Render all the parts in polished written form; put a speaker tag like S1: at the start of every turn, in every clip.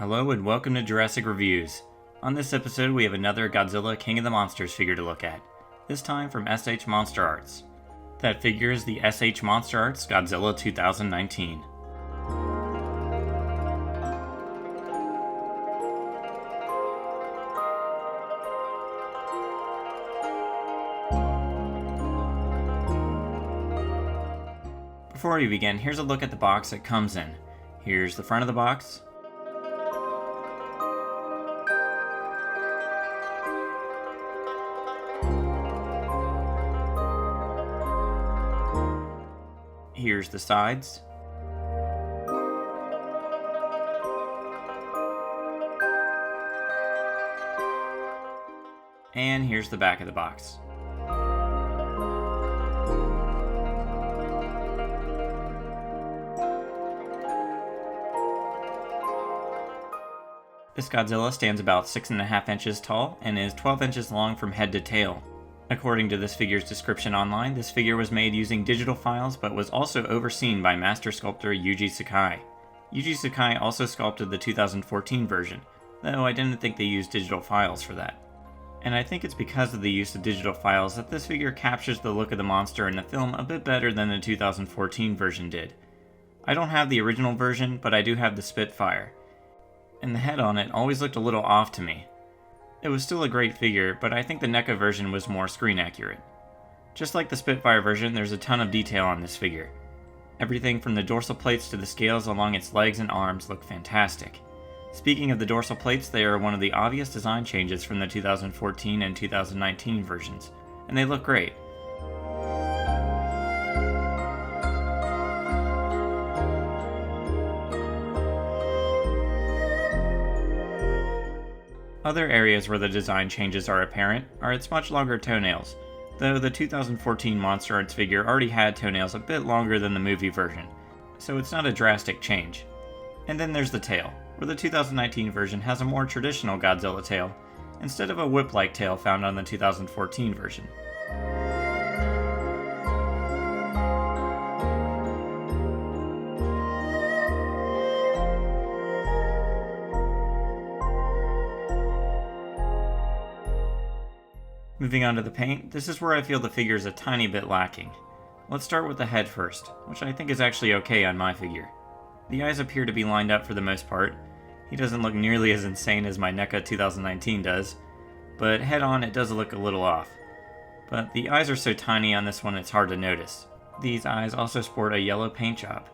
S1: Hello and welcome to Jurassic Reviews. On this episode we have another Godzilla King of the Monsters figure to look at, this time from SH MonsterArts. That figure is the SH MonsterArts Godzilla 2019. Before we begin, here's a look at the box it comes in. Here's the front of the box. Here's the sides. And here's the back of the box. This Godzilla stands about 6.5 inches tall and is 12 inches long from head to tail. According to this figure's description online, this figure was made using digital files but was also overseen by master sculptor Yuji Sakai. Yuji Sakai also sculpted the 2014 version, though I didn't think they used digital files for that. And I think it's because of the use of digital files that this figure captures the look of the monster in the film a bit better than the 2014 version did. I don't have the original version, but I do have the Spitfire, and the head on it always looked a little off to me. It was still a great figure, but I think the NECA version was more screen accurate. Just like the Spitfire version, there's a ton of detail on this figure. Everything from the dorsal plates to the scales along its legs and arms look fantastic. Speaking of the dorsal plates, they are one of the obvious design changes from the 2014 and 2019 versions, and they look great. Other areas where the design changes are apparent are its much longer toenails, though the 2014 MonsterArts figure already had toenails a bit longer than the movie version, so it's not a drastic change. And then there's the tail, where the 2019 version has a more traditional Godzilla tail, instead of a whip-like tail found on the 2014 version. Moving on to the paint, this is where I feel the figure is a tiny bit lacking. Let's start with the head first, which I think is actually okay on my figure. The eyes appear to be lined up for the most part. He doesn't look nearly as insane as my NECA 2019 does, but head on it does look a little off. But the eyes are so tiny on this one it's hard to notice. These eyes also sport a yellow paint job.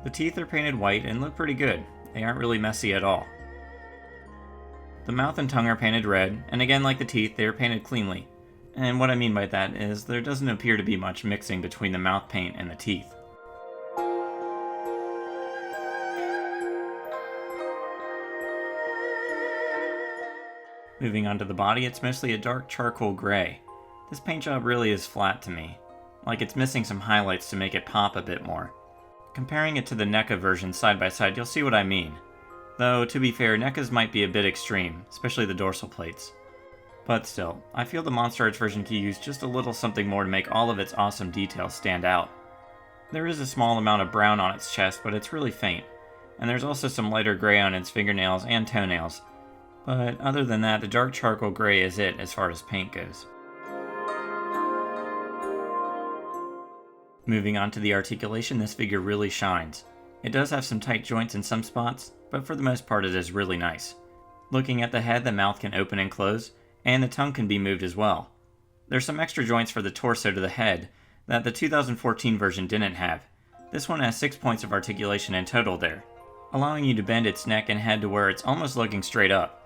S1: The teeth are painted white and look pretty good. They aren't really messy at all. The mouth and tongue are painted red, and again like the teeth, they are painted cleanly. And what I mean by that is there doesn't appear to be much mixing between the mouth paint and the teeth. Moving on to the body, it's mostly a dark charcoal gray. This paint job really is flat to me, like it's missing some highlights to make it pop a bit more. Comparing it to the NECA version side by side, you'll see what I mean. Though, to be fair, NECA's might be a bit extreme, especially the dorsal plates. But still, I feel the MonsterArts version could use just a little something more to make all of its awesome details stand out. There is a small amount of brown on its chest, but it's really faint, and there's also some lighter gray on its fingernails and toenails. But other than that, the dark charcoal gray is it as far as paint goes. Moving on to the articulation, this figure really shines. It does have some tight joints in some spots, but for the most part it is really nice. Looking at the head, the mouth can open and close, and the tongue can be moved as well. There's some extra joints for the torso to the head that the 2014 version didn't have. This one has 6 points of articulation in total there, allowing you to bend its neck and head to where it's almost looking straight up.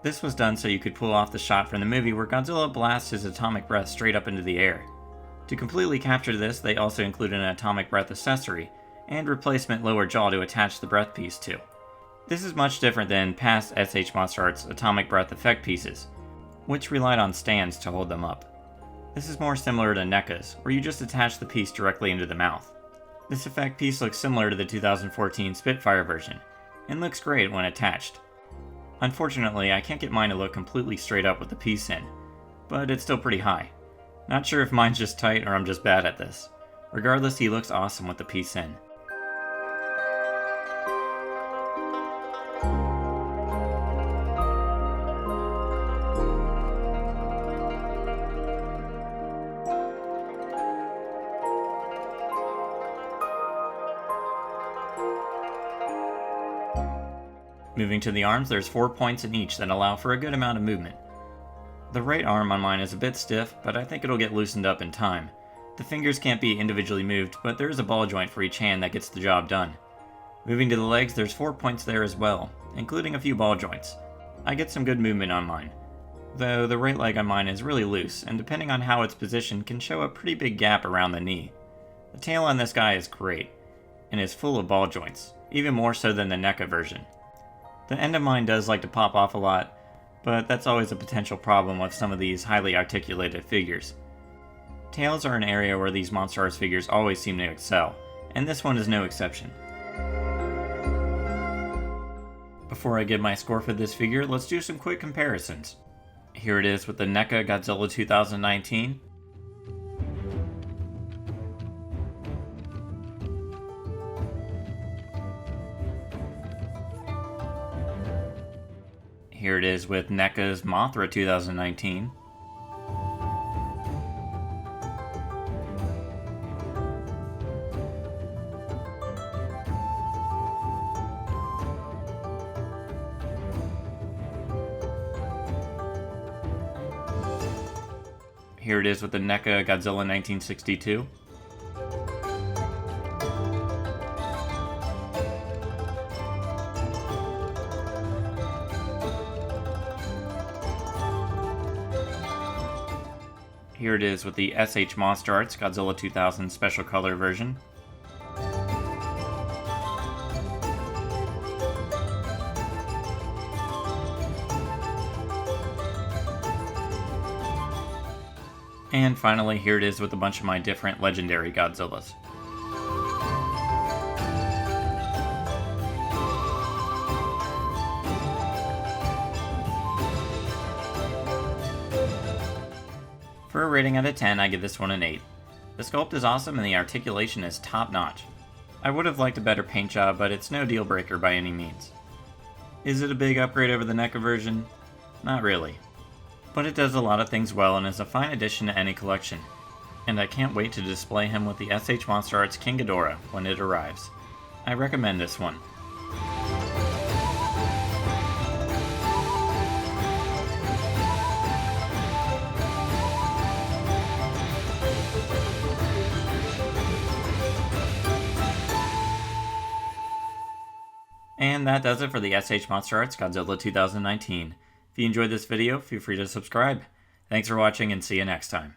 S1: This was done so you could pull off the shot from the movie where Godzilla blasts his atomic breath straight up into the air. To completely capture this, they also included an atomic breath accessory and replacement lower jaw to attach the breath piece to. This is much different than past SH MonsterArts atomic breath effect pieces, which relied on stands to hold them up. This is more similar to NECA's, where you just attach the piece directly into the mouth. This effect piece looks similar to the 2014 Spitfire version, and looks great when attached. Unfortunately, I can't get mine to look completely straight up with the piece in, but it's still pretty high. Not sure if mine's just tight or I'm just bad at this. Regardless, he looks awesome with the piece in. Moving to the arms, there's 4 points in each that allow for a good amount of movement. The right arm on mine is a bit stiff, but I think it'll get loosened up in time. The fingers can't be individually moved, but there is a ball joint for each hand that gets the job done. Moving to the legs, there's 4 points there as well, including a few ball joints. I get some good movement on mine, though the right leg on mine is really loose, and depending on how it's positioned can show a pretty big gap around the knee. The tail on this guy is great, and is full of ball joints, even more so than the NECA version. The end of mine does like to pop off a lot, but that's always a potential problem with some of these highly articulated figures. Tails are an area where these MonsterArts figures always seem to excel, and this one is no exception. Before I give my score for this figure, let's do some quick comparisons. Here it is with the NECA Godzilla 2019. Here it is with NECA's Mothra 2019. Here it is with the NECA Godzilla 1962. Here it is with the SH MonsterArts Godzilla 2000 Special Color version. And finally, here it is with a bunch of my different legendary Godzillas. For a rating out of 10, I give this one an 8. The sculpt is awesome and the articulation is top notch. I would have liked a better paint job, but it's no deal breaker by any means. Is it a big upgrade over the NECA version? Not really. But it does a lot of things well and is a fine addition to any collection. And I can't wait to display him with the SH MonsterArts King Ghidorah when it arrives. I recommend this one. And that does it for the SH MonsterArts Godzilla 2019. If you enjoyed this video, feel free to subscribe. Thanks for watching and see you next time.